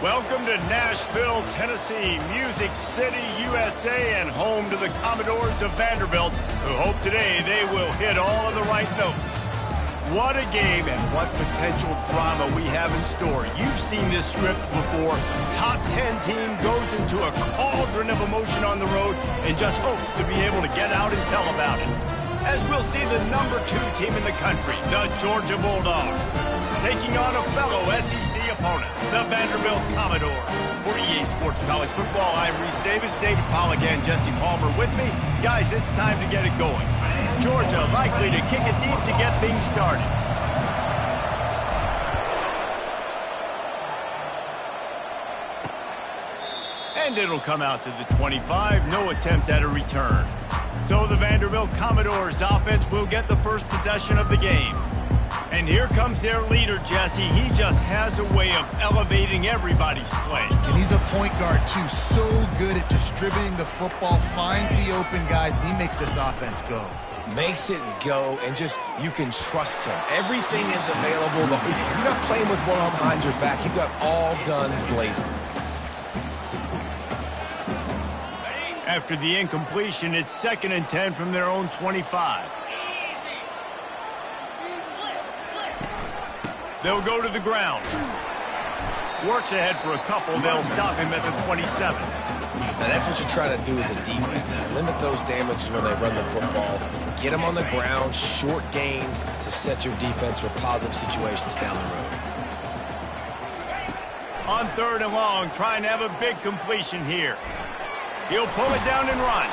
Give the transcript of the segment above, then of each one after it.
Welcome to Nashville, Tennessee, Music City, USA, and home to the Commodores of Vanderbilt, who hope today they will hit all of the right notes. What a game and what potential drama we have in store. You've seen this script before. Top 10 team goes into a cauldron of emotion on the road and just hopes to be able to get out and tell about it. As we'll see the number 2 team in the country, the Georgia Bulldogs, taking on a fellow SEC opponent, the Vanderbilt Commodores. For EA Sports College Football, I'm Reese Davis, David Pollack, and Jesse Palmer with me. Guys, it's time to get it going. Georgia likely to kick it deep to get things started. And it'll come out to the 25, no attempt at a return. So the Vanderbilt Commodores offense will get the first possession of the game. And here comes their leader, Jesse. He just has a way of elevating everybody's play. And he's a point guard, too. So good at distributing the football, finds the open guys, and he makes this offense go. Makes it go, and just, you can trust him. Everything is available. You're not playing with one arm behind your back. You've got all guns blazing. After the incompletion, it's 2nd and 10 from their own 25. They'll go to the ground. Works ahead for a couple. They'll stop him at the 27. Now that's what you're trying to do as a defense. Limit those damages when they run the football. Get them on the ground, short gains to set your defense for positive situations down the road. On 3rd and long, trying to have a big completion here. He'll pull it down and run.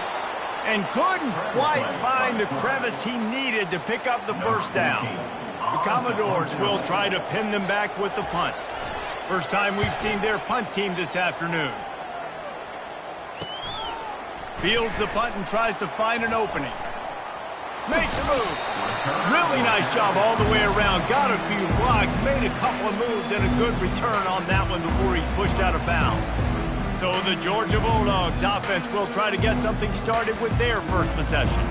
And couldn't quite find the crevice he needed to pick up the first down. The Commodores will try to pin them back with the punt. First time we've seen their punt team this afternoon. Fields the punt and tries to find an opening. Makes a move. Really nice job all the way around. Got a few blocks, made a couple of moves, and a good return on that one before he's pushed out of bounds. So the Georgia Bulldogs offense will try to get something started with their first possession.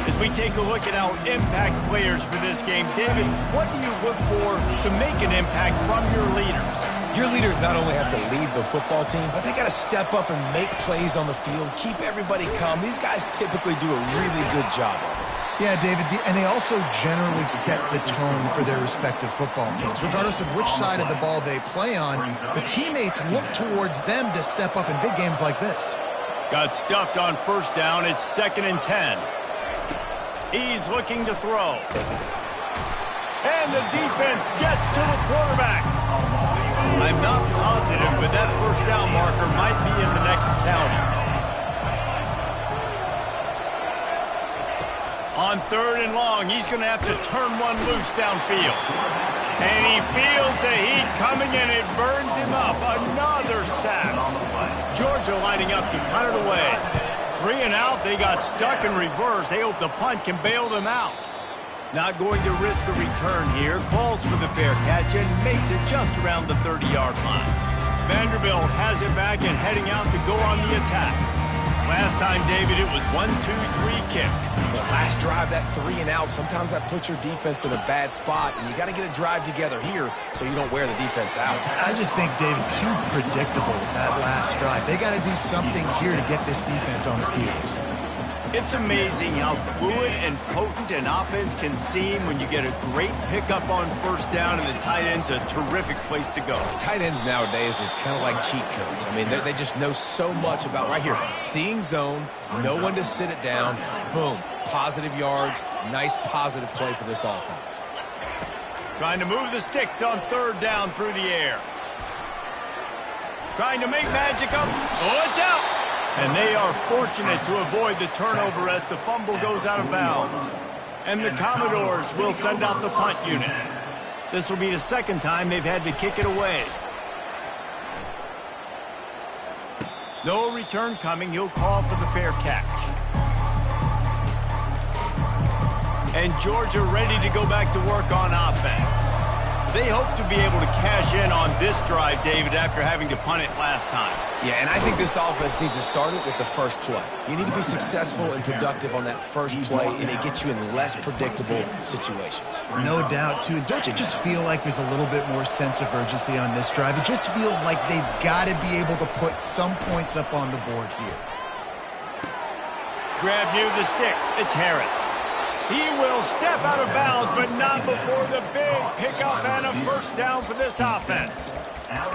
As we take a look at our impact players for this game, David, what do you look for to make an impact from your leaders? Your leaders not only have to lead the football team, but they got to step up and make plays on the field, keep everybody calm. These guys typically do a really good job of it. Yeah, David, and they also generally set the tone for their respective football teams. Regardless of which side of the ball they play on, the teammates look towards them to step up in big games like this. Got stuffed on first down. It's 2nd and 10. He's looking to throw. And the defense gets to the quarterback. I'm not positive, but that first down marker might be in the next county. On 3rd and long, he's going to have to turn one loose downfield. And he feels the heat coming, and it burns him up. Another sack. Georgia lining up to punt it away. 3 and out, they got stuck in reverse. They hope the punt can bail them out. Not going to risk a return here. Calls for the fair catch and makes it just around the 30-yard line. Vanderbilt has it back and heading out to go on the attack. Last time, David, it was 1-2-3 kick. The last drive, that 3 and out, sometimes that puts your defense in a bad spot, and you got to get a drive together here so you don't wear the defense out. I just think, David, too predictable that last drive. They got to do something here to get this defense on their heels. It's amazing how fluid and potent an offense can seem when you get a great pickup on first down, and the tight end's a terrific place to go. Tight ends nowadays are kind of like cheat codes. I mean, they just know so much about right here. Seeing zone, know when to sit it down, boom, positive yards, nice positive play for this offense. Trying to move the sticks on 3rd down through the air. Trying to make magic up. Watch out! And they are fortunate to avoid the turnover as the fumble goes out of bounds. And the Commodores will send out the punt unit. This will be the 2nd time they've had to kick it away. No return coming. He'll call for the fair catch. And Georgia ready to go back to work on offense. They hope to be able to cash in on this drive, David, after having to punt it last time. Yeah, and I think this offense needs to start it with the first play. You need to be successful and productive on that first play, and it gets you in less predictable situations. No doubt, too. Don't you just feel like there's a little bit more sense of urgency on this drive? It just feels like they've got to be able to put some points up on the board here. Grab near the sticks. It's Harris. He will step out of bounds, but not before the big pickup and a first down for this offense.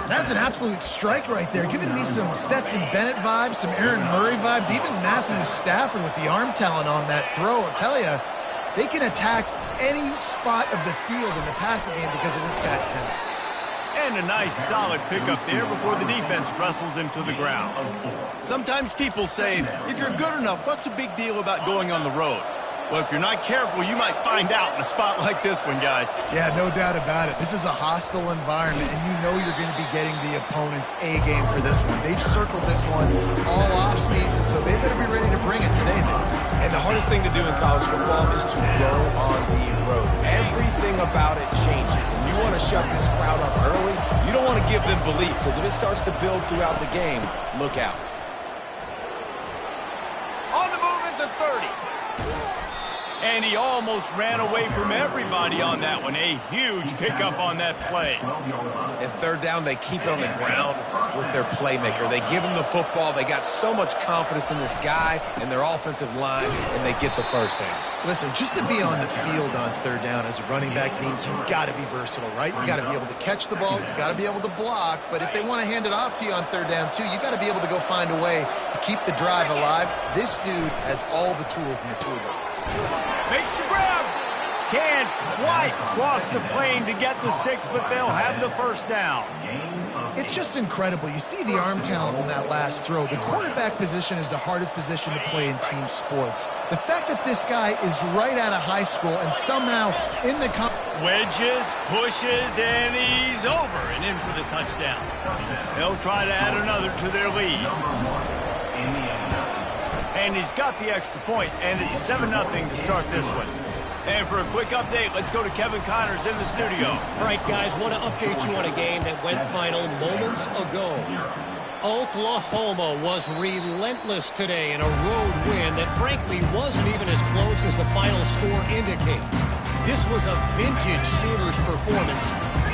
That's an absolute strike right there, giving me some Stetson Bennett vibes, some Aaron Murray vibes, even Matthew Stafford with the arm talent on that throw. I'll tell you, they can attack any spot of the field in the passing game because of this guy's talent. And a nice solid pickup there before the defense wrestles him to the ground. Sometimes people say, if you're good enough, what's the big deal about going on the road? Well, if you're not careful, you might find out in a spot like this one, guys. Yeah, no doubt about it. This is a hostile environment, and you know you're going to be getting the opponent's A game for this one. They've circled this one all offseason, so they better be ready to bring it today, then. And the hardest thing to do in college football is to go on the road. Everything about it changes, and you want to shut this crowd up early. You don't want to give them belief, because if it starts to build throughout the game, look out. On the move at the 30. And he almost ran away from everybody on that one. A huge pickup on that play. And third down, they keep it on the ground with their playmaker. They give him the football. They got so much confidence in this guy and their offensive line, and they get the first down. Listen, just to be on the field on third down as a running back means you've got to be versatile, right? You got to be able to catch the ball. You got to be able to block. But if they want to hand it off to you on third down, too, you got to be able to go find a way to keep the drive alive. This dude has all the tools in the toolbox. Makes the grab. Can't quite cross the plane to get the 6, but they'll have the first down. It's just incredible. You see the arm talent on that last throw. The quarterback position is the hardest position to play in team sports. The fact that this guy is right out of high school and somehow in the... Wedges, pushes, and he's over and in for the touchdown. They'll try to add another to their lead. And he's got the extra point, and it's 7-0 to start this one. And for a quick update, let's go to Kevin Connors in the studio. All right, guys, want to update you on a game that went final moments ago. Oklahoma was relentless today in a road win that frankly wasn't even as close as the final score indicates. This was a vintage Sooners performance,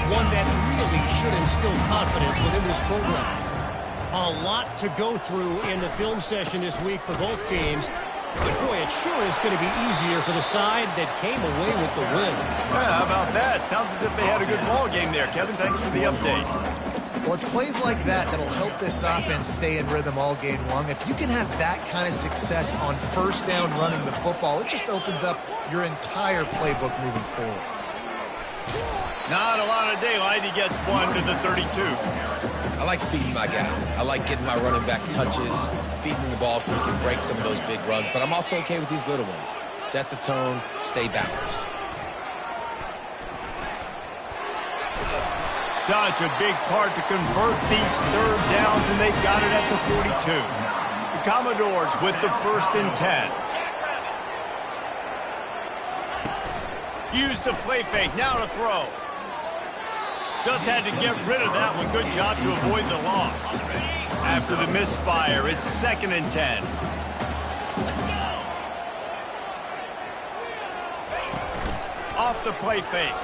one that really should instill confidence within this program. A lot to go through in the film session this week for both teams. But boy, it sure is going to be easier for the side that came away with the win. Yeah, how about that? Sounds as if they had a good ball game there. Kevin, thanks for the update. Well, it's plays like that that'll help this offense stay in rhythm all game long. If you can have that kind of success on first down running the football, it just opens up your entire playbook moving forward. Not a lot of daylight. He gets one to the 32. I like feeding my guy. I like getting my running back touches, feeding the ball so he can break some of those big runs. But I'm also okay with these little ones. Set the tone, stay balanced. Such a big part to convert these third downs, and they've got it at the 42. The Commodores with the 1st and 10. Use the play fake, now to throw. Just had to get rid of that one. Good job to avoid the loss. After the misfire, it's 2nd and 10. Off the play fake.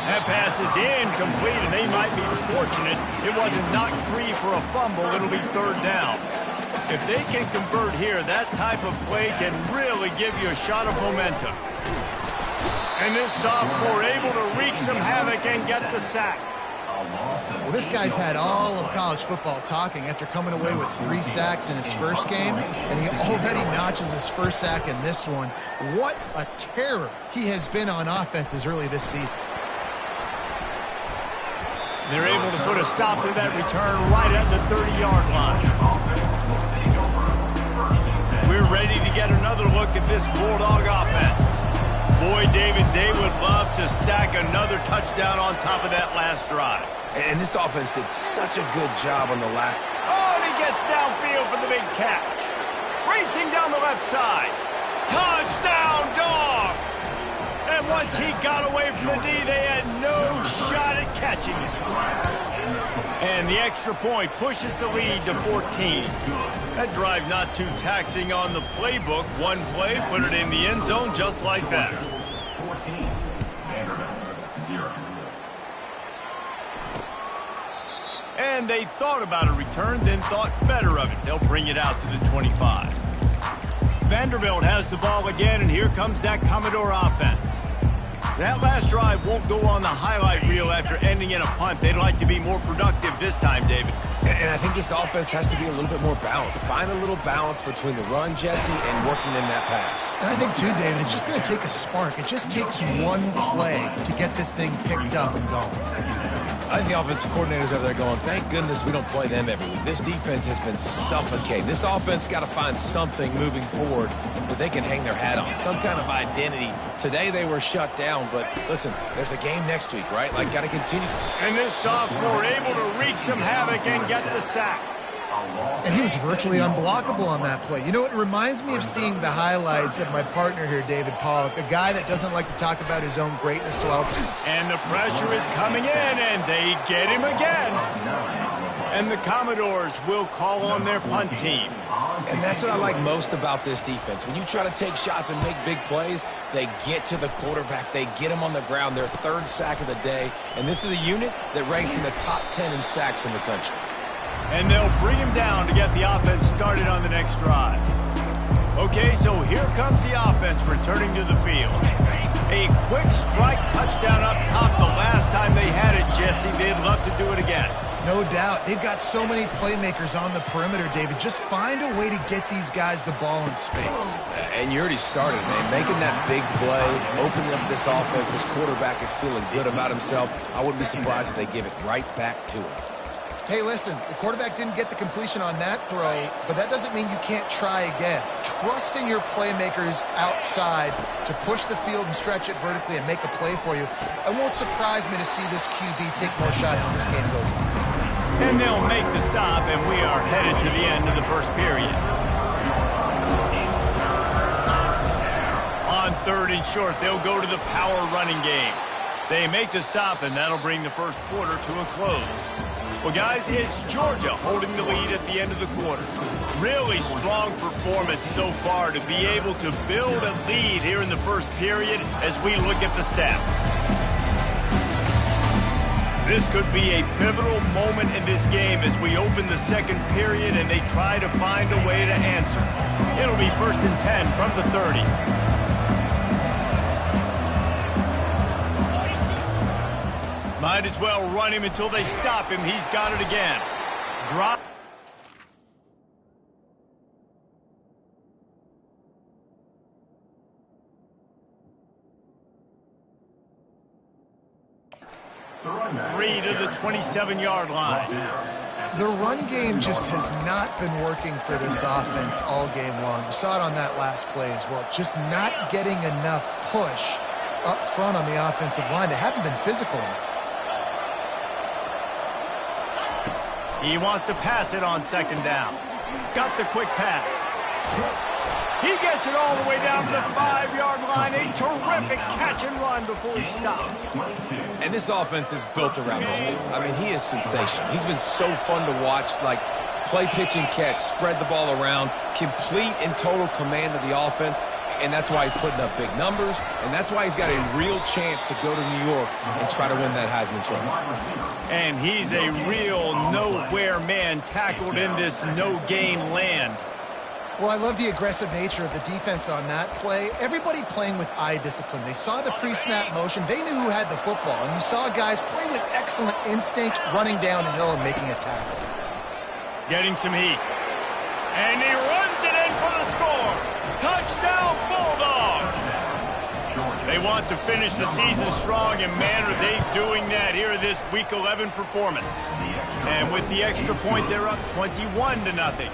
That pass is incomplete, and they might be fortunate it wasn't knocked free for a fumble. It'll be 3rd down. If they can convert here, that type of play can really give you a shot of momentum. And this sophomore able to wreak some havoc and get the sack. Well, this guy's had all of college football talking after coming away with 3 sacks in his first game, and he already notches his first sack in this one. What a terror he has been on offenses early this season. They're able to put a stop to that return right at the 30-yard line. We're ready to get another look at this Bulldog offense. Boy, David, they would love to stack another touchdown on top of that last drive. And this offense did such a good job on the last. Oh, and he gets downfield for the big catch. Racing down the left side. Touchdown, Dogs! And once he got away from the D, they had no shot at catching it. And the extra point pushes the lead to 14. That drive not too taxing on the playbook. One play, put it in the end zone just like that. 14, Vanderbilt, 0. And they thought about a return, then thought better of it. They'll bring it out to the 25. Vanderbilt has the ball again, and here comes that Commodore offense. That last drive won't go on the highlight reel after ending in a punt. They'd like to be more productive this time, David. And I think this offense has to be a little bit more balanced. Find a little balance between the run, Jesse, and working in that pass. And I think, too, David, it's just going to take a spark. It just takes one play to get this thing picked up and going. I think the offensive coordinators over there going, thank goodness we don't play them every week. This defense has been suffocating. This offense got to find something moving forward that they can hang their hat on, some kind of identity. Today they were shut down, but listen, there's a game next week, right? Like, got to continue. And this sophomore able to wreak some havoc and get the sack. And he was virtually unblockable on that play. You know, it reminds me of seeing the highlights of my partner here, David Pollock, a guy that doesn't like to talk about his own greatness so often. And the pressure is coming in, and they get him again. And the Commodores will call on their punt team. And that's what I like most about this defense. When you try to take shots and make big plays, they get to the quarterback. They get him on the ground. Their third sack of the day. And this is a unit that ranks in the top 10 in sacks in the country. And they'll bring him down to get the offense started on the next drive. Okay, so here comes the offense returning to the field. A quick strike touchdown up top the last time they had it, Jesse. They'd love to do it again. No doubt. They've got so many playmakers on the perimeter, David. Just find a way to get these guys the ball in space. And you already started, man. Making that big play, opening up this offense. This quarterback is feeling good about himself. I wouldn't be surprised if they give it right back to him. Hey, listen, the quarterback didn't get the completion on that throw, but that doesn't mean you can't try again. Trusting your playmakers outside to push the field and stretch it vertically and make a play for you. It won't surprise me to see this QB take more shots as this game goes on. And they'll make the stop, and we are headed to the end of the first period. On third and short, they'll go to the power running game. They make the stop, and that'll bring the first quarter to a close. Well, guys, it's Georgia holding the lead at the end of the quarter. Really strong performance so far to be able to build a lead here in the first period as we look at the stats. This could be a pivotal moment in this game as we open the second period and they try to find a way to answer. It'll be 1st and 10 from the 30. Might as well run him until they stop him. He's got it again. Drop. Three to the 27-yard line. The run game just has not been working for this offense all game long. We saw it on that last play as well. Just not getting enough push up front on the offensive line. They haven't been physical enough. He wants to pass it on 2nd down. Got the quick pass. He gets it all the way down to the 5-yard line. A terrific catch and run before he stops. And this offense is built around this dude. I mean, he is sensational. He's been so fun to watch, like play, pitch, and catch, spread the ball around, complete and total command of the offense. And that's why he's putting up big numbers, and that's why he's got a real chance to go to New York and try to win that Heisman Trophy. And he's a real nowhere man tackled in this no-gain land. Well, I love the aggressive nature of the defense on that play. Everybody playing with eye discipline. They saw the pre-snap motion. They knew who had the football, and you saw guys play with excellent instinct, running down the hill and making a tackle. Getting some heat. And he runs it in for the score. Touchdown, Bulldogs! They want to finish the season strong, and man, are they doing that here in this Week 11 performance. And with the extra point, they're up 21-0.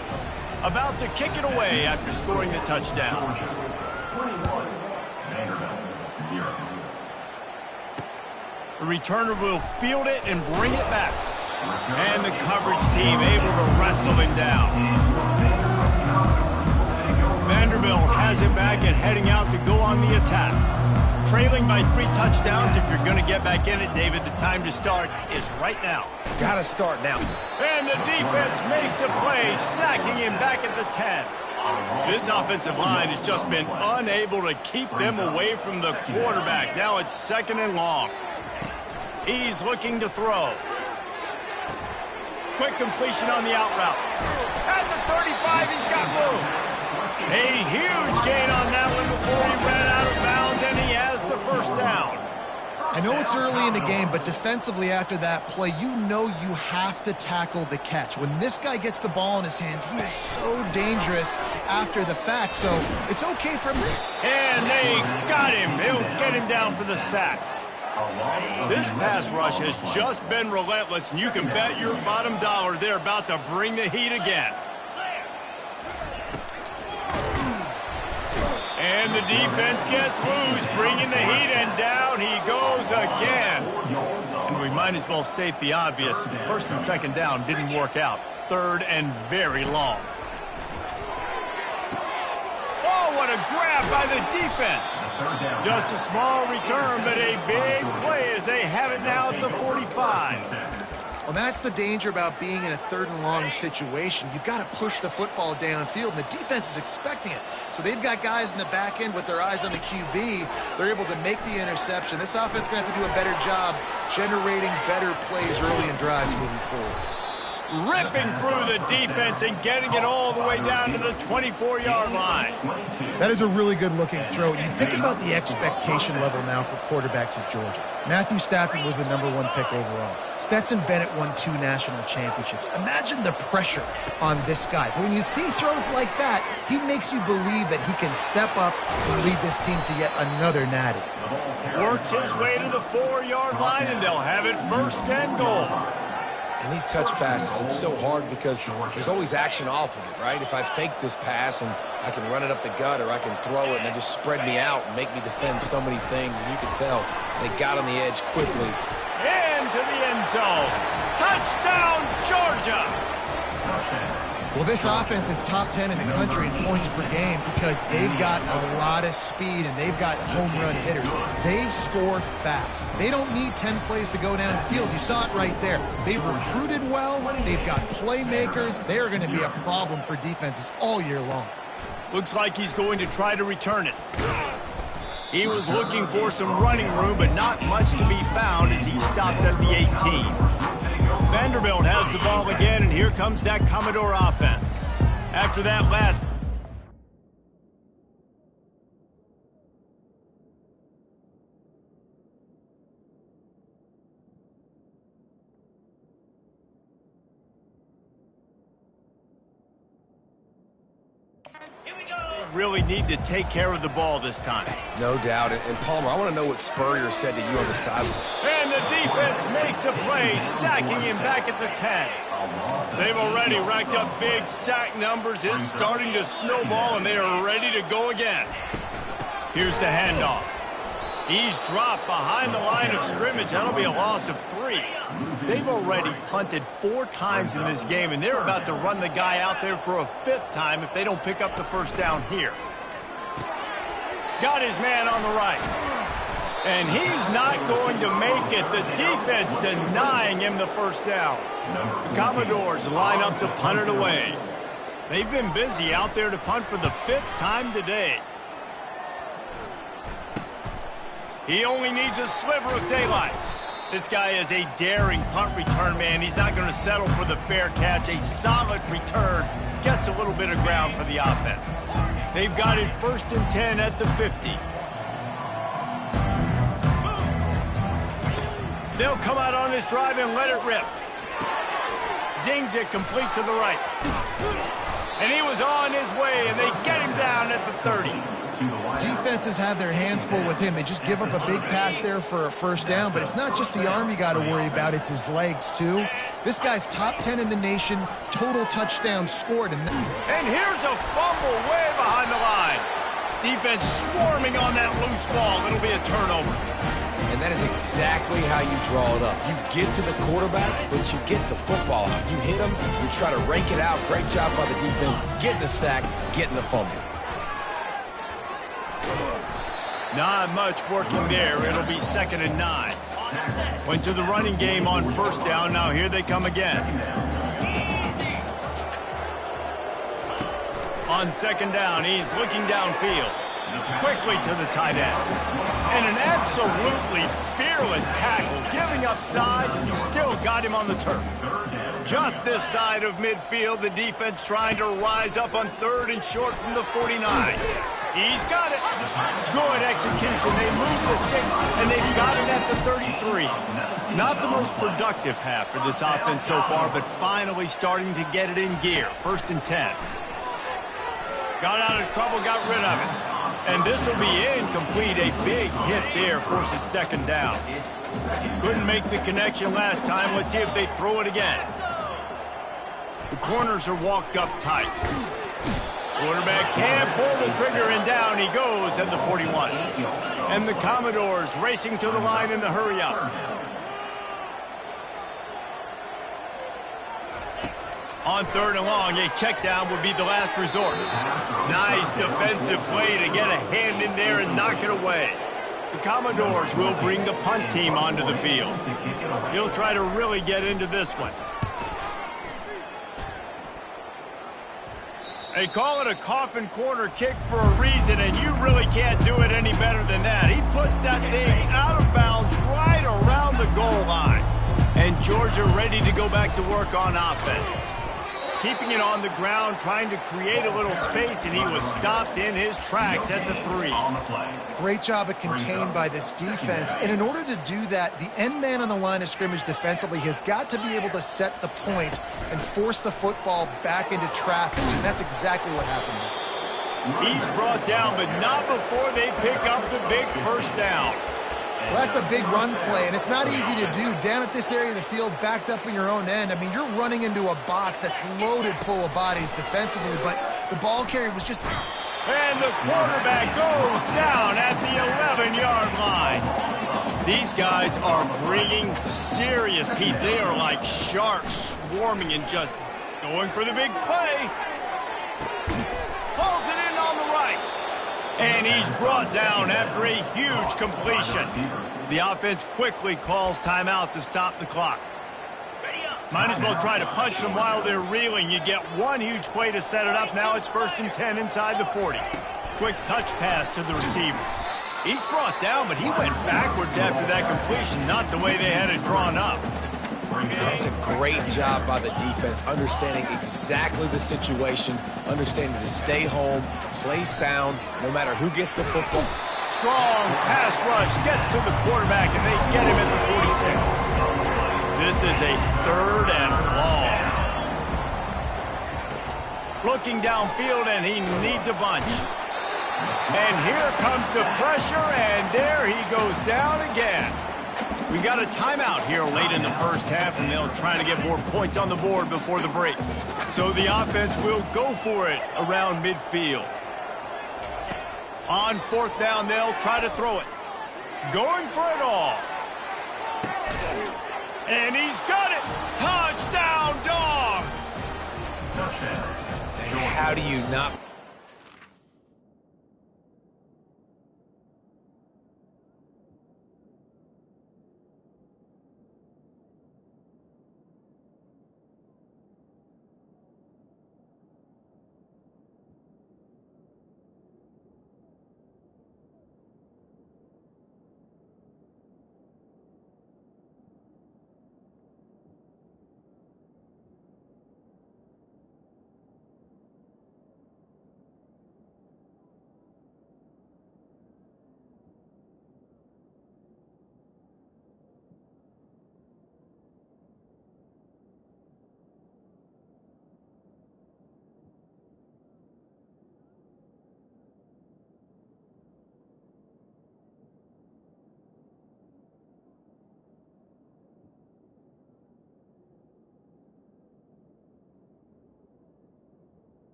About to kick it away after scoring the touchdown. 21, Vanderbilt, 0. The returner will field it and bring it back. And the coverage team able to wrestle him down. Vanderbilt has it back and heading out to go on the attack. trailing by 3 touchdowns. If you're going to get back in it, David, the time to start is right now. Got to start now. And the defense makes a play, sacking him back at the 10. This offensive line has just been unable to keep them away from the quarterback. Now it's 2nd and long. He's looking to throw. Quick completion on the out route. At the 35, he's got room. A huge gain on that one before he ran out of bounds, and he has the first down. I know it's early in the game, but defensively after that play, you know you have to tackle the catch. When this guy gets the ball in his hands, he is so dangerous after the fact, so it's okay for him. And they got him. They'll get him down for the sack. This pass rush has just been relentless, and you can bet your bottom dollar they're about to bring the heat again. And the defense gets loose, bringing the heat, and down he goes again. And we might as well state the obvious. 1st and 2nd down didn't work out. 3rd and very long. Oh, what a grab by the defense. Just a small return, but a big play as they have it now at the 45. Well, that's the danger about being in a 3rd and long situation. You've got to push the football downfield, and the defense is expecting it. So they've got guys in the back end with their eyes on the QB. They're able to make the interception. This offense is going to have to do a better job generating better plays early in drives moving forward. Ripping through the defense and getting it all the way down to the 24-yard line. That is a really good-looking throw. You think about the expectation level now for quarterbacks at Georgia. Matthew Stafford was the #1 pick overall. Stetson Bennett won 2 national championships. Imagine the pressure on this guy. But when you see throws like that, he makes you believe that he can step up and lead this team to yet another natty. Works his way to the 4-yard line, and they'll have it 1st and goal. And these touch passes, it's so hard because there's always action off of it, right? If I fake this pass and I can run it up the gut or I can throw it and it just spread me out and make me defend so many things, and you can tell they got on the edge quickly. Into the end zone. Touchdown, Georgia! Well, this offense is top 10 in the country in points per game because they've got a lot of speed and they've got home run hitters. They score fast. They don't need 10 plays to go downfield. You saw it right there. They've recruited well. They've got playmakers. They are going to be a problem for defenses all year long. Looks like he's going to try to return it. He was looking for some running room, but not much to be found as he stopped at the 18. Vanderbilt has the ball again, and here comes that Commodore offense. After that last... really need to take care of the ball this time. No doubt. And Palmer, I want to know what Spurrier said to you on the sideline. And the defense makes a play, sacking him back at the 10. They've already racked up big sack numbers. It's starting to snowball, and they are ready to go again. Here's the handoff. He's dropped behind the line of scrimmage. That'll be a loss of 3. They've already punted 4 times in this game, and they're about to run the guy out there for a 5th time if they don't pick up the first down here. Got his man on the right. And he's not going to make it. The defense denying him the first down. The Commodores line up to punt it away. They've been busy out there to punt for the 5th time today. He only needs a sliver of daylight. This guy is a daring punt return man. He's not going to settle for the fair catch. A solid return gets a little bit of ground for the offense. They've got it 1st and 10 at the 50. They'll come out on this drive and let it rip. Zings it complete to the right. And he was on his way, and they get him down at the 30. Defenses have their hands full with him. They just give up a big pass there for a first down, but it's not just the arm you got to worry about, it's his legs too. This guy's top 10 in the nation, total touchdowns scored. And here's a fumble way behind the line. Defense swarming on that loose ball. It'll be a turnover. And that is exactly how you draw it up. You get to the quarterback, but you get the football out. You hit him, you try to rake it out. Great job by the defense, getting the sack, getting the fumble. Not much working there. It'll be 2nd and 9. Went to the running game on 1st down. Now here they come again. On 2nd down, he's looking downfield. Quickly to the tight end. And an absolutely fearless tackle. Giving up size, still got him on the turf. Just this side of midfield, the defense trying to rise up on 3rd and short from the 49. He's got it. Good execution. They move the sticks, and they've got it at the 33. Not the most productive half for this offense so far, but finally starting to get it in gear. 1st and 10. Got out of trouble, got rid of it. And this will be incomplete. A big hit there forces 2nd down. Couldn't make the connection last time. Let's see if they throw it again. The corners are walked up tight. Quarterback can't pull the trigger, and down he goes at the 41. And the Commodores racing to the line in the hurry up. On 3rd and long, a check down would be the last resort. Nice defensive play to get a hand in there and knock it away. The Commodores will bring the punt team onto the field. He'll try to really get into this one. They call it a coffin corner kick for a reason, and you really can't do it any better than that. He puts that thing out of bounds right around the goal line. And Georgia ready to go back to work on offense. Keeping it on the ground, trying to create a little space, and he was stopped in his tracks at the 3. Great job of contained by this defense. And in order to do that, the end man on the line of scrimmage defensively has got to be able to set the point and force the football back into traffic. And that's exactly what happened. He's brought down, but not before they pick up the big 1st down. Well, that's a big run play, and it's not easy to do. Down at this area of the field, backed up in your own end. I mean, you're running into a box that's loaded full of bodies defensively, but the ball carrier was just... And the quarterback goes down at the 11-yard line. These guys are bringing serious heat. They are like sharks swarming and just going for the big play. Pulls it in on the right. And he's brought down after a huge completion. The offense quickly calls timeout to stop the clock. Might as well try to punch them while they're reeling. You get one huge play to set it up. Now it's 1st and 10 inside the 40. Quick touch pass to the receiver. He's brought down, but he went backwards after that completion, not the way they had it drawn up. That's a great job by the defense, understanding exactly the situation, understanding to stay home, play sound, no matter who gets the football. Strong pass rush gets to the quarterback, and they get him at the 46. This is a 3rd and long. Looking downfield, and he needs a bunch. And here comes the pressure, and there he goes down again. We got a timeout here late in the 1st half, and they'll try to get more points on the board before the break. So the offense will go for it around midfield. On 4th down, they'll try to throw it. Going for it all. And he's got it. Touchdown, Dogs! How do you not...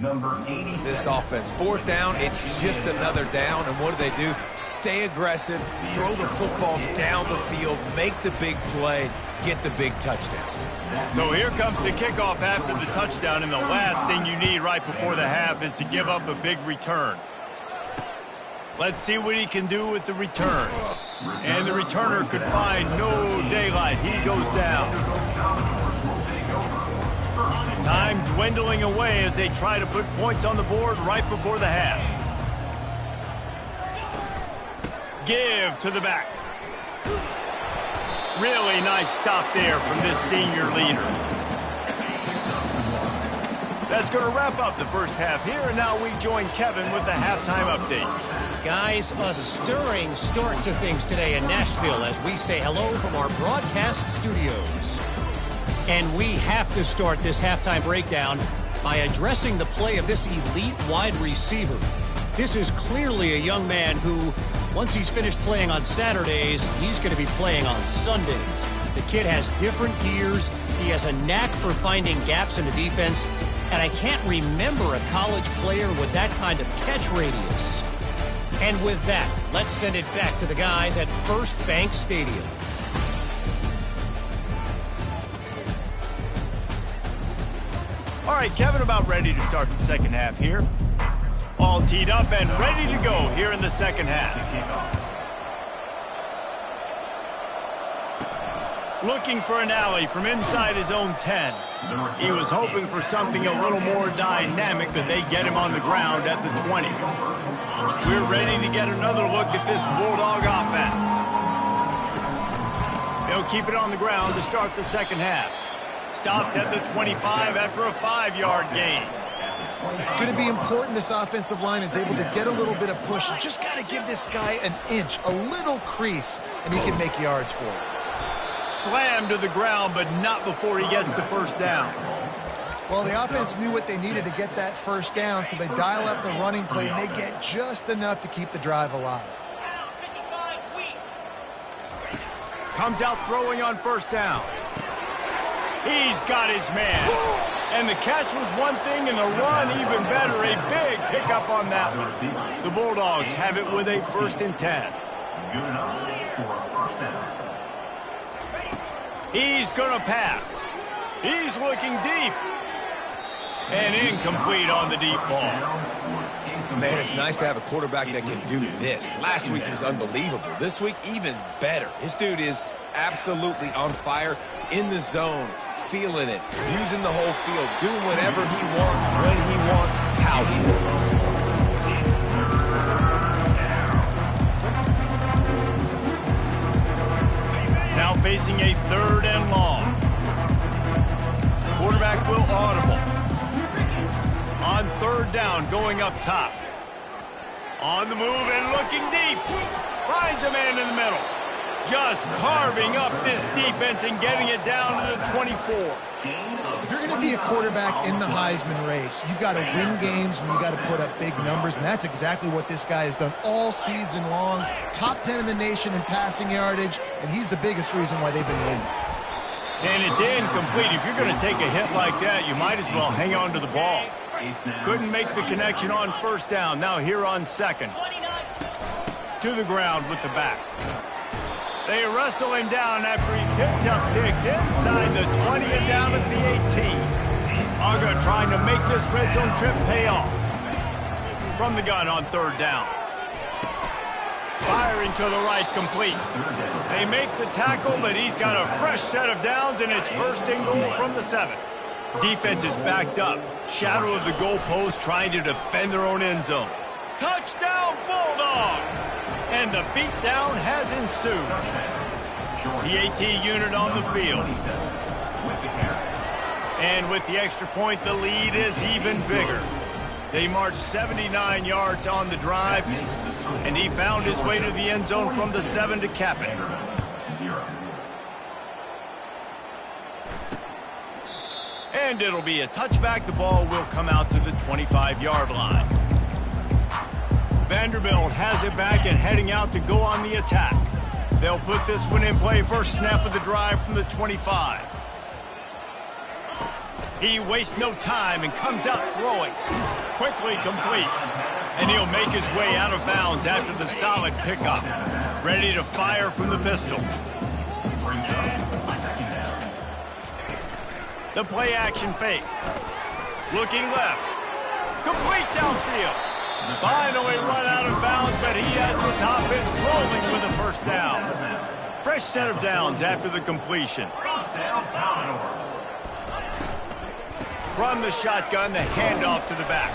Number 86. This offense, 4th down, it's just another down. And what do? Stay aggressive, throw the football down the field, make the big play, get the big touchdown. So here comes the kickoff after the touchdown, and the last thing you need right before the half is to give up a big return. Let's see what he can do with the return. And the returner could find no daylight. He goes down. Time dwindling away as they try to put points on the board right before the half. Give to the back. Really nice stop there from this senior leader. That's going to wrap up the first half here, and now we join Kevin with the halftime update. Guys, a stirring start to things today in Nashville as we say hello from our broadcast studios. And we have to start this halftime breakdown by addressing the play of this elite wide receiver. This is clearly a young man who, once he's finished playing on Saturdays, he's going to be playing on Sundays. The kid has different gears. He has a knack for finding gaps in the defense. And I can't remember a college player with that kind of catch radius. And with that, let's send it back to the guys at First Bank Stadium. All right, Kevin, about ready to start the second half here. All teed up and ready to go here in the second half. Looking for an alley from inside his own 10. He was hoping for something a little more dynamic, but they get him on the ground at the 20. We're ready to get another look at this Bulldog offense. They'll keep it on the ground to start the second half. Stopped at the 25 after a 5-yard gain. It's going to be important this offensive line is able to get a little bit of push. You just got to give this guy an inch, a little crease, and he can make yards for it. Slammed to the ground, but not before he gets the first down. Well, the offense knew what they needed to get that first down, so they dial up the running play, and they get just enough to keep the drive alive. Comes out throwing on first down. He's got his man. And the catch was one thing, and the run even better. A big pickup on that one. The Bulldogs have it with a 1st and 10. Good enough for a first down. He's going to pass. He's looking deep. And incomplete on the deep ball. Man, it's nice to have a quarterback that can do this. Last week he was unbelievable. This week, even better. This dude is absolutely on fire, in the zone, feeling it, using the whole field, doing whatever he wants, when he wants, how he wants. Now facing a 3rd and long. Quarterback will audible. On 3rd down, going up top. On the move and looking deep. Finds a man in the middle. Just carving up this defense and getting it down to the 24. If you're going to be a quarterback in the Heisman race, you've got to win games and you've got to put up big numbers, and that's exactly what this guy has done all season long. Top 10 in the nation in passing yardage, and he's the biggest reason why they've been winning. And it's incomplete. If you're going to take a hit like that, you might as well hang on to the ball. Couldn't make the connection on first down. Now here on second. To the ground with the back. They wrestle him down after he picks up 6 inside the 20 and down at the 18. Aga trying to make this red zone trip pay off. From the gun on 3rd down. Firing to the right, complete. They make the tackle, but he's got a fresh set of downs, and it's 1st and goal from the 7. Defense is backed up. Shadow of the goalpost trying to defend their own end zone. Touchdown, Bulldogs! And the beatdown has ensued. The AT unit on the field. And with the extra point, the lead is even bigger. They marched 79 yards on the drive, and he found his way to the end zone from the 7 to cap it. And it'll be a touchback. The ball will come out to the 25-yard line. Vanderbilt has it back and heading out to go on the attack. They'll put this one in play. First snap of the drive from the 25. He wastes no time and comes out throwing. Quickly complete. And he'll make his way out of bounds after the solid pickup. Ready to fire from the pistol. The play action fake. Looking left. Complete downfield. Finally run out of bounds, but he has his offense rolling with a first down. Fresh set of downs after the completion. From the shotgun, the handoff to the back.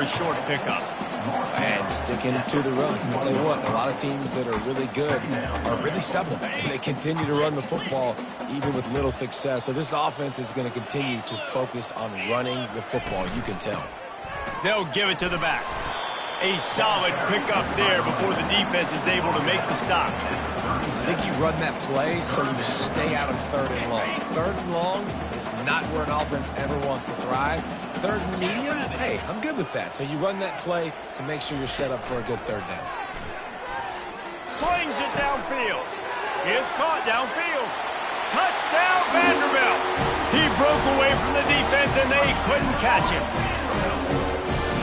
a short pickup. And sticking to the run. I'll tell you what, a lot of teams that are really good are really stubborn. And they continue to run the football even with little success. So this offense is going to continue to focus on running the football. You can tell. They'll give it to the back. A solid pickup there before the defense is able to make the stop. I think you run that play so you stay out of 3rd and long. 3rd and long is not where an offense ever wants to thrive. 3rd and medium, hey, I'm good with that. So you run that play to make sure you're set up for a good 3rd down. Slings it downfield. It's caught downfield. Touchdown, Vanderbilt. He broke away from the defense, and they couldn't catch him.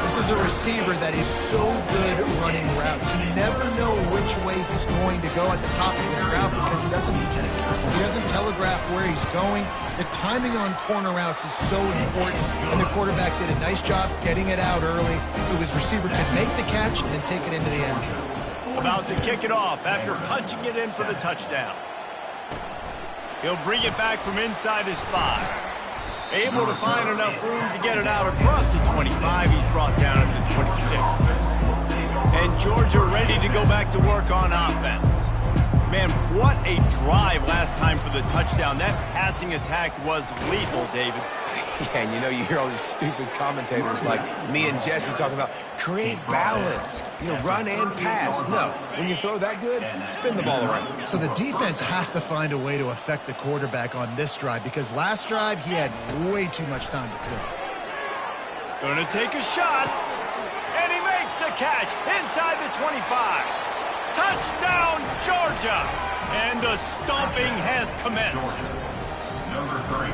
This is a receiver that is so good at running routes. You never know which way he's going to go at the top of this route because he doesn't telegraph where he's going. The timing on corner routes is so important, and the quarterback did a nice job getting it out early so his receiver could make the catch and then take it into the end zone. About to kick it off after punching it in for the touchdown. He'll bring it back from inside his 5. Able to find enough room to get it out across the 25. He's brought down at the 26. And Georgia ready to go back to work on offense. Man, what a drive last time for the touchdown. That passing attack was lethal, David. Yeah, and you know, you hear all these stupid commentators like me and Jesse talking about create balance, run and pass. No, when you throw that good, spin the ball around. So the defense has to find a way to affect the quarterback on this drive because last drive he had way too much time to throw. Gonna take a shot, and he makes the catch inside the 25. Touchdown, Georgia! And the stomping has commenced. Number 3.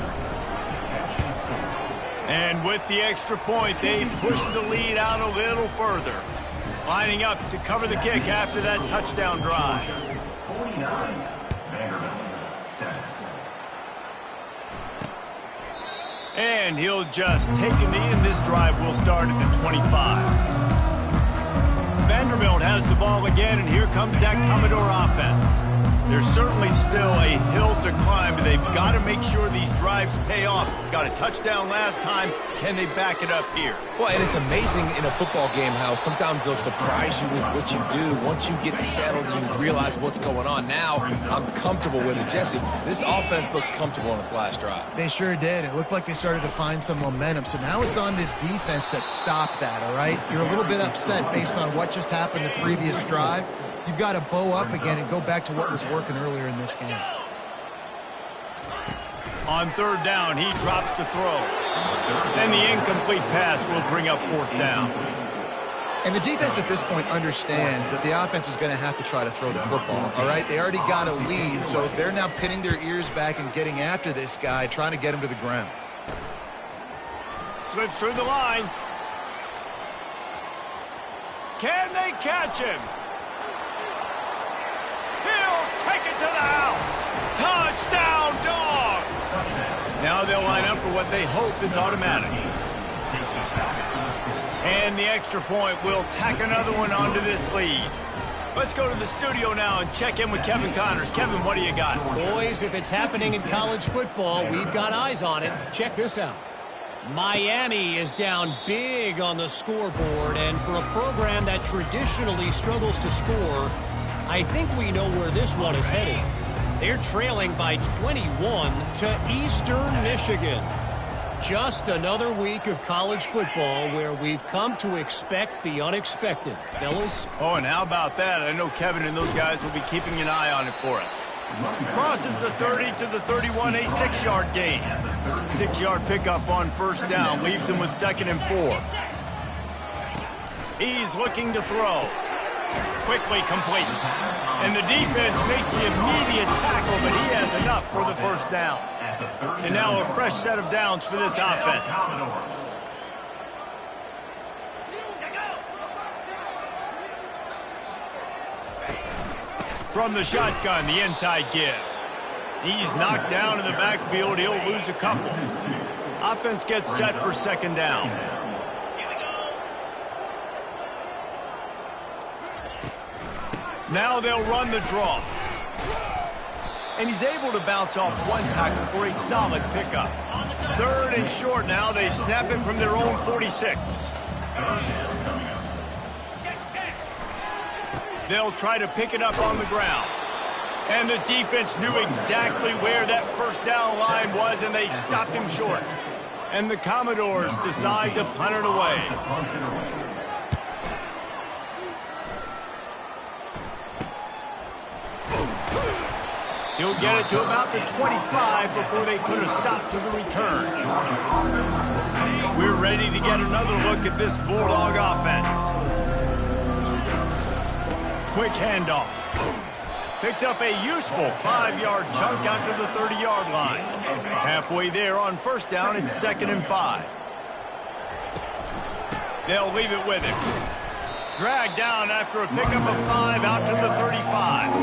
And with the extra point, they push the lead out a little further. Lining up to cover the kick after that touchdown drive. 49. Vanderbilt. 7. And he'll just take a knee, and this drive will start at the 25. Vanderbilt has the ball again, and here comes that Commodore offense. There's certainly still a hill to climb, but they've got to make sure these drives pay off. Got a touchdown last time. Can they back it up here? Well, and it's amazing in a football game how sometimes they'll surprise you with what you do. Once you get settled, you realize what's going on. Now, I'm comfortable with it. Jesse, this offense looked comfortable on its last drive. They sure did. It looked like they started to find some momentum. So now it's on this defense to stop that, all right? You're a little bit upset based on what just happened the previous drive. You've got to bow up again and go back to what was working earlier in this game. On 3rd down, he drops to throw. And the incomplete pass will bring up 4th down. And the defense at this point understands that the offense is going to have to try to throw the football, all right? They already got a lead, so they're now pinning their ears back and getting after this guy, trying to get him to the ground. Slips through the line. Can they catch him? He'll take it to the house. Touchdown, Dogs! Now they'll line up for what they hope is automatic. And the extra point will tack another one onto this lead. Let's go to the studio now and check in with Kevin Connors. Kevin, what do you got? Boys, if it's happening in college football, we've got eyes on it. Check this out. Miami is down big on the scoreboard, and for a program that traditionally struggles to score, I think we know where this one is headed. They're trailing by 21 to Eastern Michigan. Just another week of college football where we've come to expect the unexpected. Fellas? Oh, and how about that? I know Kevin and those guys will be keeping an eye on it for us. Crosses the 30 to the 31, a 6-yard gain. 6-yard pickup on 1st down, leaves him with 2nd and 4. He's looking to throw. Quickly complete. And the defense makes the immediate tackle, but he has enough for the 1st down. And now a fresh set of downs for this offense. From the shotgun, the inside give. He's knocked down in the backfield. He'll lose a couple. Offense gets set for 2nd down. Now they'll run the draw. And he's able to bounce off one tackle for a solid pickup. 3rd and short now. They snap it from their own 46. They'll try to pick it up on the ground. And the defense knew exactly where that first down line was, and they stopped him short. And the Commodores decide to punt it away. He'll get it to about the 25 before they put a stop to the return. We're ready to get another look at this Bulldog offense. Quick handoff. Picks up a useful 5-yard chunk out to the 30-yard line. Halfway there on first down, it's 2nd and 5. They'll leave it with him. Dragged down after a pickup of 5 out to the 35.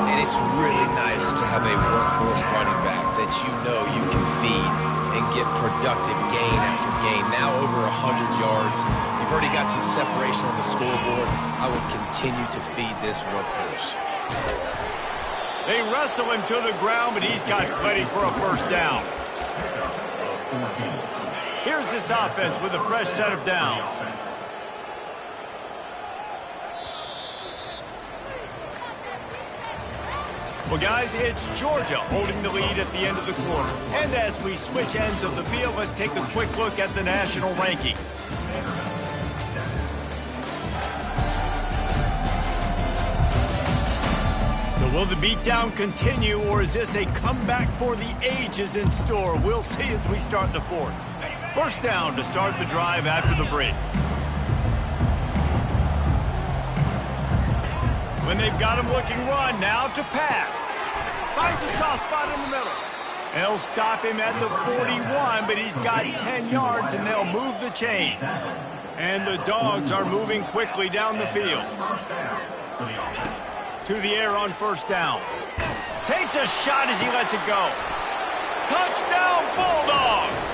And it's really nice to have a workhorse running back that you know you can feed and get productive gain after gain. Now over 100 yards. You've already got some separation on the scoreboard. I would continue to feed this workhorse. They wrestle him to the ground, but he's got plenty for a first down. Here's this offense with a fresh set of downs. Well, guys, it's Georgia holding the lead at the end of the quarter. And as we switch ends of the field, let's take a quick look at the national rankings. So will the beatdown continue, or is this a comeback for the ages in store? We'll see as we start the fourth. First down to start the drive after the break. When they've got him looking run, now to pass. Finds a soft spot in the middle. They'll stop him at the 41, but he's got 10 yards, and they'll move the chains. And the Dogs are moving quickly down the field. To the air on first down. Takes a shot as he lets it go. Touchdown, Bulldogs!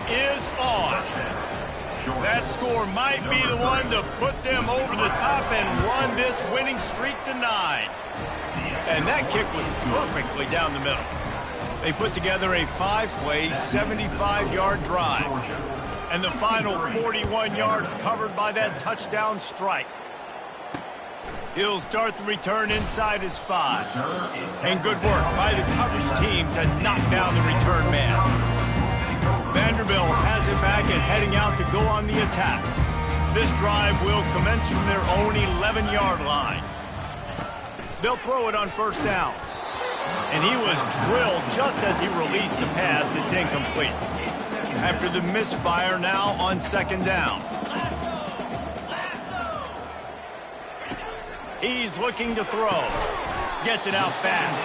Is on. That score might be the one to put them over the top and run this winning streak to 9. And that kick was perfectly down the middle. They put together a 5-play, 75-yard drive. And the final 41 yards covered by that touchdown strike. He'll start the return inside his 5. And good work by the coverage team to knock down the return man. Vanderbilt has it back and heading out to go on the attack. This drive will commence from their own 11-yard line. They'll throw it on first down. And he was drilled just as he released the pass. It's incomplete. After the misfire, now on second down. He's looking to throw. Gets it out fast.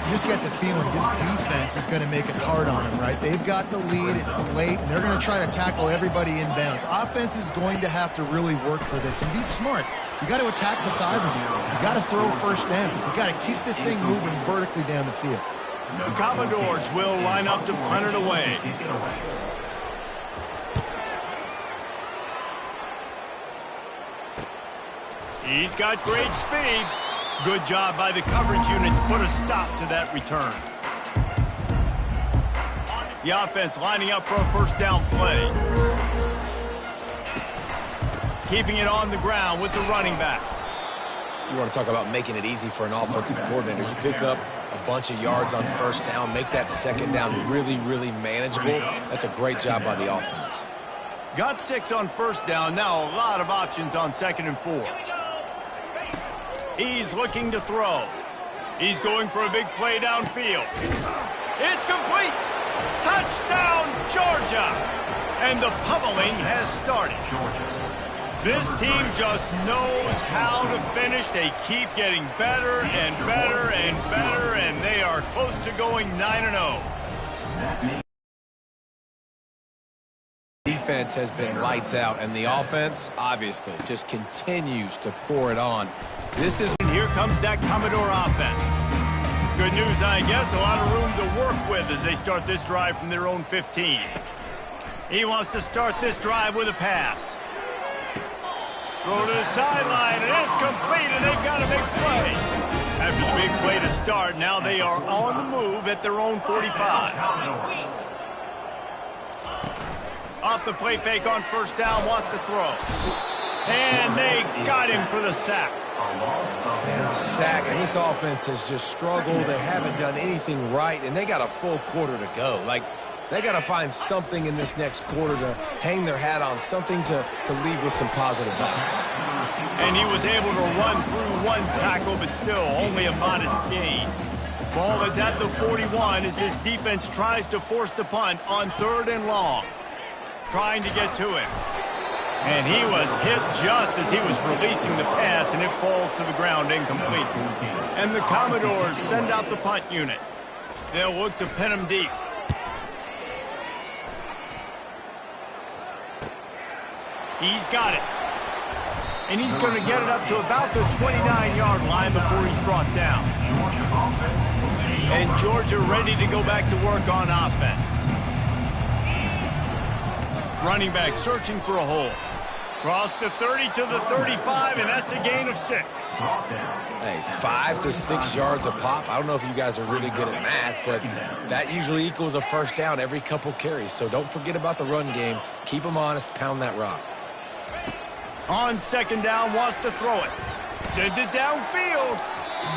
You just get the feeling this defense is going to make it hard on them, right? They've got the lead, it's late, and they're going to try to tackle everybody inbounds. Offense is going to have to really work for this and be smart. You got to attack the sidelines. You got to throw first downs. You got to keep this thing moving vertically down the field. The Commodores will line up to punt it away. He's got great speed. Good job by the coverage unit to put a stop to that return. The offense lining up for a first down play. Keeping it on the ground with the running back. You want to talk about making it easy for an offensive coordinator. You pick up a bunch of yards on first down, make that second down really, really manageable. That's a great job by the offense. Got 6 on first down. Now a lot of options on 2nd and 4. He's looking to throw. He's going for a big play downfield. It's complete. Touchdown, Georgia. And the pummeling has started. This team just knows how to finish. They keep getting better and better and better, and they are close to going 9-0. Defense has been lights out, and the offense, obviously, just continues to pour it on. And here comes that Commodore offense. Good news, I guess. A lot of room to work with as they start this drive from their own 15. He wants to start this drive with a pass. Throw to the sideline, and it's complete, and they've got a big play. After the big play to start, now they are on the move at their own 45. Off the play fake on first down, wants to throw. And they got him for the sack. Man, the sack, and this offense has just struggled. They haven't done anything right, and they got a full quarter to go. Like, they got to find something in this next quarter to hang their hat on, something to leave with some positive vibes. And he was able to run through one tackle, but still only a modest gain. Ball is at the 41 as his defense tries to force the punt on 3rd and long. Trying to get to him. And he was hit just as he was releasing the pass, and it falls to the ground incomplete. And the Commodores send out the punt unit. They'll look to pin him deep. He's got it. And he's going to get it up to about the 29-yard line before he's brought down. And Georgia ready to go back to work on offense. Running back searching for a hole. Cross the 30 to the 35, and that's a gain of 6. Hey, 5 to 6 yards a pop. I don't know if you guys are really good at math, but that usually equals a first down every couple carries. So don't forget about the run game. Keep them honest. Pound that rock. On second down, wants to throw it. Sends it downfield.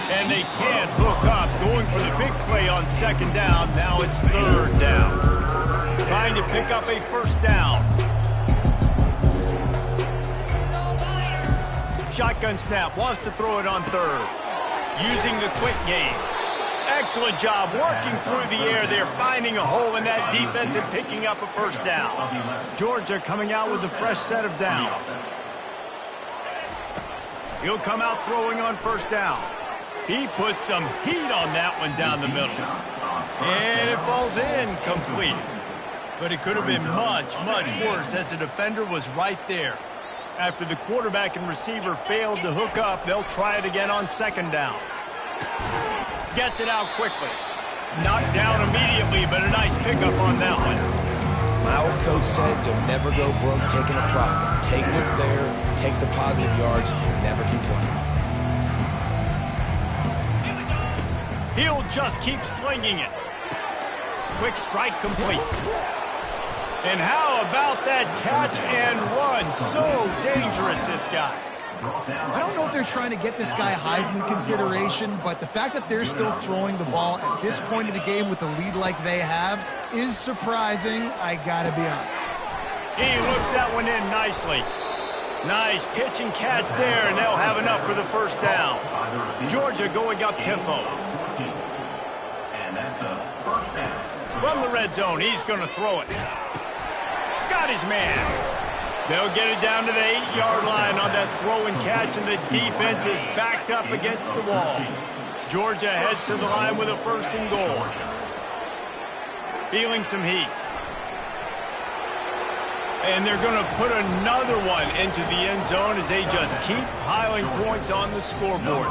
And they can't hook up. Going for the big play on second down. Now it's 3rd down. Trying to pick up a first down. Shotgun snap, wants to throw it on 3rd. Using the quick game. Excellent job working through the air there, finding a hole in that defense and picking up a first down. Georgia coming out with a fresh set of downs. He'll come out throwing on first down. He puts some heat on that one down the middle. And it falls in complete. But it could have been much, much worse as the defender was right there. After the quarterback and receiver failed to hook up, they'll try it again on second down. Gets it out quickly. Knocked down immediately, but a nice pickup on that one. My old coach said you'll never go broke taking a profit. Take what's there, take the positive yards, and never complain. He'll just keep slinging it. Quick strike complete. And how about that catch and run? So dangerous, this guy. I don't know if they're trying to get this guy Heisman consideration, but the fact that they're still throwing the ball at this point of the game with a lead like they have is surprising, I gotta be honest. He looks that one in nicely. Nice pitch and catch there, and they'll have enough for the first down. Georgia going up tempo. And that's a first down. From the red zone, he's going to throw it. Got his man. They'll get it down to the 8-yard line on that throw and catch, and the defense is backed up against the wall. Georgia heads to the line with a first and goal. Feeling some heat. And they're going to put another one into the end zone as they just keep piling points on the scoreboard.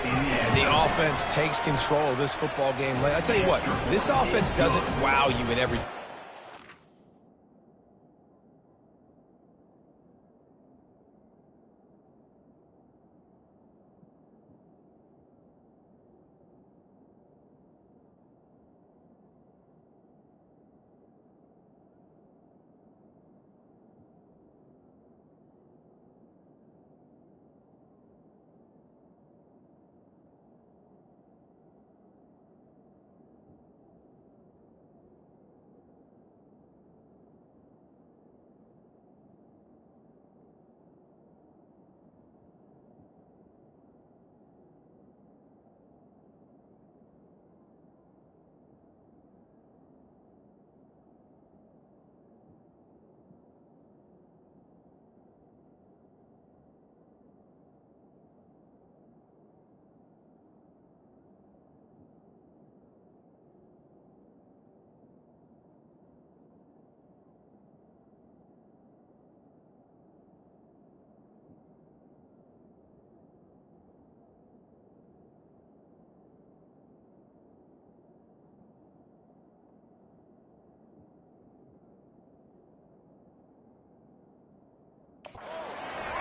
And the offense takes control of this football game. I tell you what, this offense doesn't wow you in every...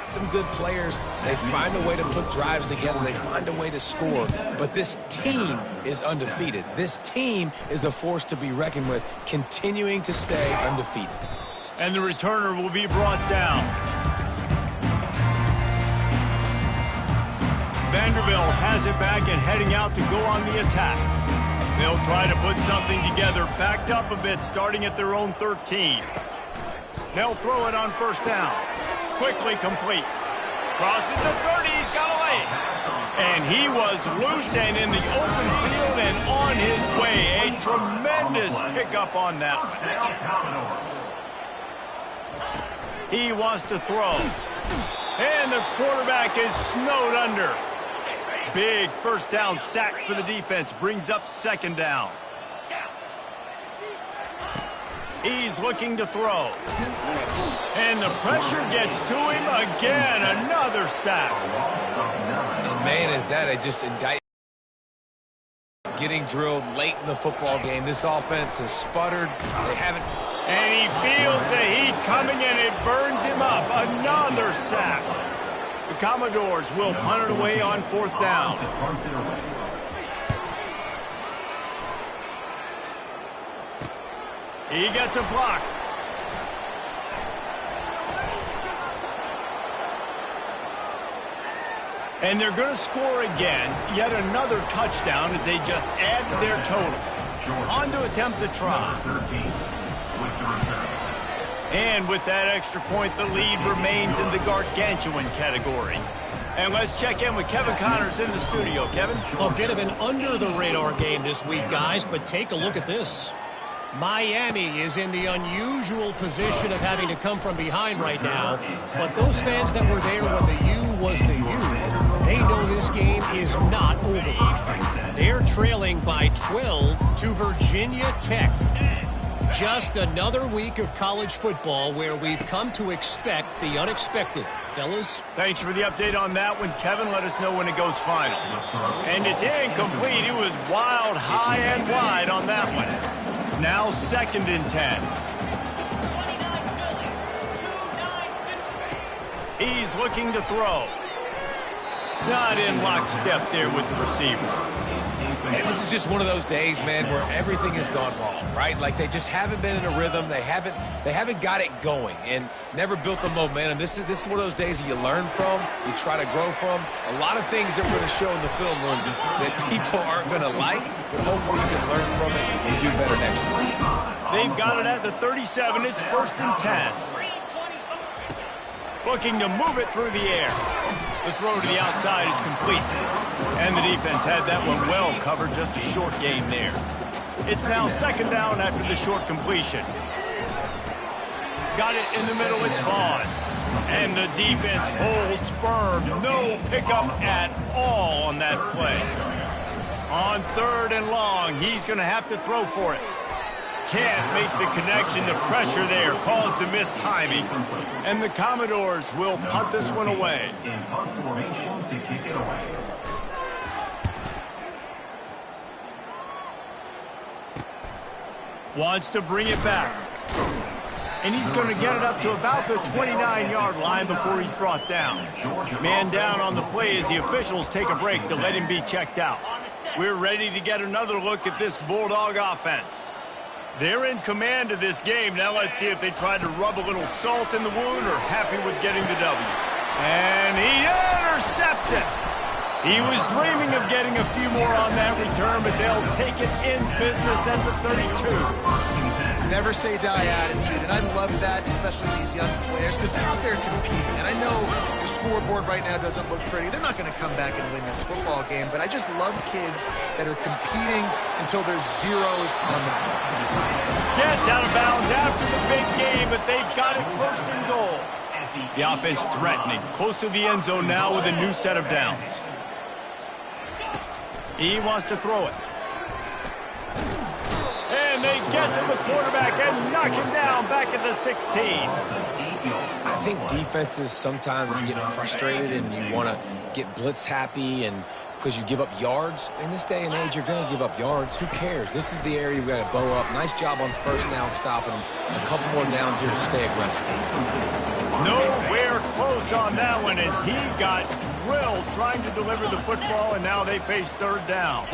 Some good players, they find a way to put drives together, they find a way to score, but this team is undefeated. This team is a force to be reckoned with, continuing to stay undefeated. And the returner will be brought down. Vanderbilt has it back and heading out to go on the attack. They'll try to put something together, backed up a bit, starting at their own 13. They'll throw it on first down. Quickly complete. Crosses the 30, he's got away. And he was loose and in the open field and on his way. A tremendous pickup on that one. He wants to throw. And the quarterback is snowed under. Big first down sack for the defense. Brings up second down. He's looking to throw. And the pressure gets to him again. Another sack. And man, is that a just indictment. Getting drilled late in the football game. This offense has sputtered. They haven't. And he feels the heat coming and it burns him up. Another sack. The Commodores will punt it away on fourth down. He gets a block. And they're going to score again. Yet another touchdown as they just add to their total. On to attempt the try. And with that extra point, the lead remains in the gargantuan category. And let's check in with Kevin Connors in the studio. Kevin? A bit of an under-the-radar game this week, guys, but take a look at this. Miami is in the unusual position of having to come from behind right now. But those fans that were there when the U was the U, they know this game is not over. They're trailing by 12 to Virginia Tech. Just another week of college football where we've come to expect the unexpected. Fellas? Thanks for the update on that one, Kevin. Let us know when it goes final. And it's incomplete. It was wild, high, and wide on that one. Now 2nd and 10. He's looking to throw. Not in lockstep there with the receiver. And this is just one of those days, man, where everything has gone wrong, right? Like they just haven't been in a rhythm. They haven't got it going and never built the momentum. This is one of those days that you learn from, you try to grow from. A lot of things that we're going to show in the film room that people aren't going to like, but hopefully you can learn from it and do better next time. They've got it at the 37. It's 1st and 10. looking to move it through the air. The throw to the outside is complete. And the defense had that one well covered, just a short gain there. It's now second down after the short completion. Got it in the middle, it's Vaughn. And the defense holds firm. No pickup at all on that play. On third and long, he's going to have to throw for it. Can't make the connection. The pressure there caused the missed timing. And the Commodores will punt this one away. In punt formation to kick it away. Wants to bring it back. And he's going to get it up to about the 29-yard line before he's brought down. Man down on the play as the officials take a break to let him be checked out. We're ready to get another look at this Bulldog offense. They're in command of this game. Now let's see if they try to rub a little salt in the wound or happy with getting the W. And he intercepts it. He was dreaming of getting a few more on that return, but they'll take it in business at the 32. Never say die attitude, and I love that, especially these young players, because they're out there competing. And I know the scoreboard right now doesn't look pretty. They're not going to come back and win this football game, but I just love kids that are competing until there's zeros on the clock. Gets out of bounds after the big game, but they've got it first and goal. The offense threatening, close to the end zone now with a new set of downs. He wants to throw it. And they get to the quarterback and knock him down back at the 16. I think defenses sometimes get frustrated and you want to get blitz happy and because you give up yards. In this day and age, you're going to give up yards. Who cares? This is the area we got to bow up. Nice job on first down stopping them. A couple more downs here to stay aggressive. Nowhere close on that one as he got drilled trying to deliver the football, and now they face third down.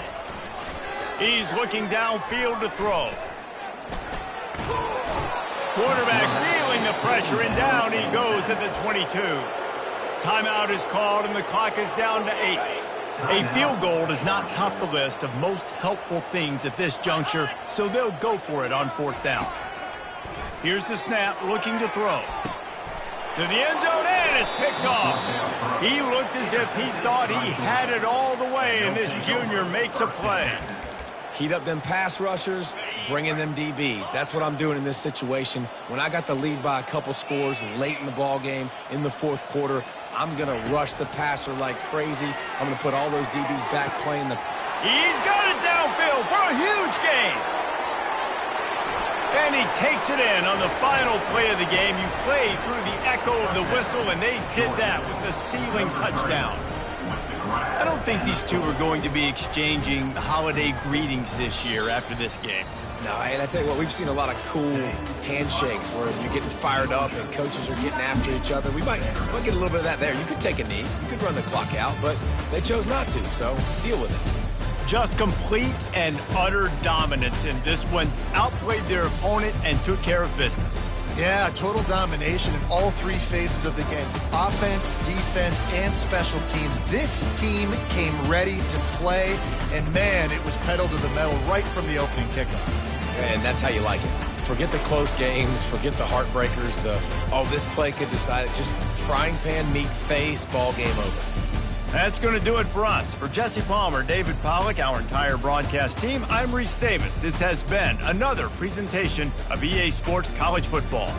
He's looking downfield to throw. Quarterback feeling the pressure, and down he goes at the 22. Timeout is called, and the clock is down to 8. A field goal does not top the list of most helpful things at this juncture, so they'll go for it on fourth down. Here's the snap, looking to throw. To the end zone, and it's picked off. He looked as if he thought he had it all the way, and this junior makes a play. Heat up them pass rushers, bring in them DBs. That's what I'm doing in this situation. When I got the lead by a couple scores late in the ball game in the fourth quarter, I'm going to rush the passer like crazy. I'm going to put all those DBs back playing the... He's got it downfield for a huge gain. And he takes it in on the final play of the game. You play through the echo of the whistle, and they did that with the sealing touchdown. I don't think these two are going to be exchanging holiday greetings this year after this game. No, and I tell you what, we've seen a lot of cool handshakes where you're getting fired up and coaches are getting after each other. We might get a little bit of that there. You could take a knee. You could run the clock out, but they chose not to, so deal with it. Just complete and utter dominance in this one. Outplayed their opponent and took care of business. Yeah, total domination in all three phases of the game. Offense, defense, and special teams. This team came ready to play, and man, it was pedal to the metal right from the opening kickoff. And that's how you like it. Forget the close games, forget the heartbreakers, this play could decide it. Just frying pan, meat face, ball game over. That's going to do it for us. For Jesse Palmer, David Pollack, our entire broadcast team, I'm Reese Davis. This has been another presentation of EA Sports College Football.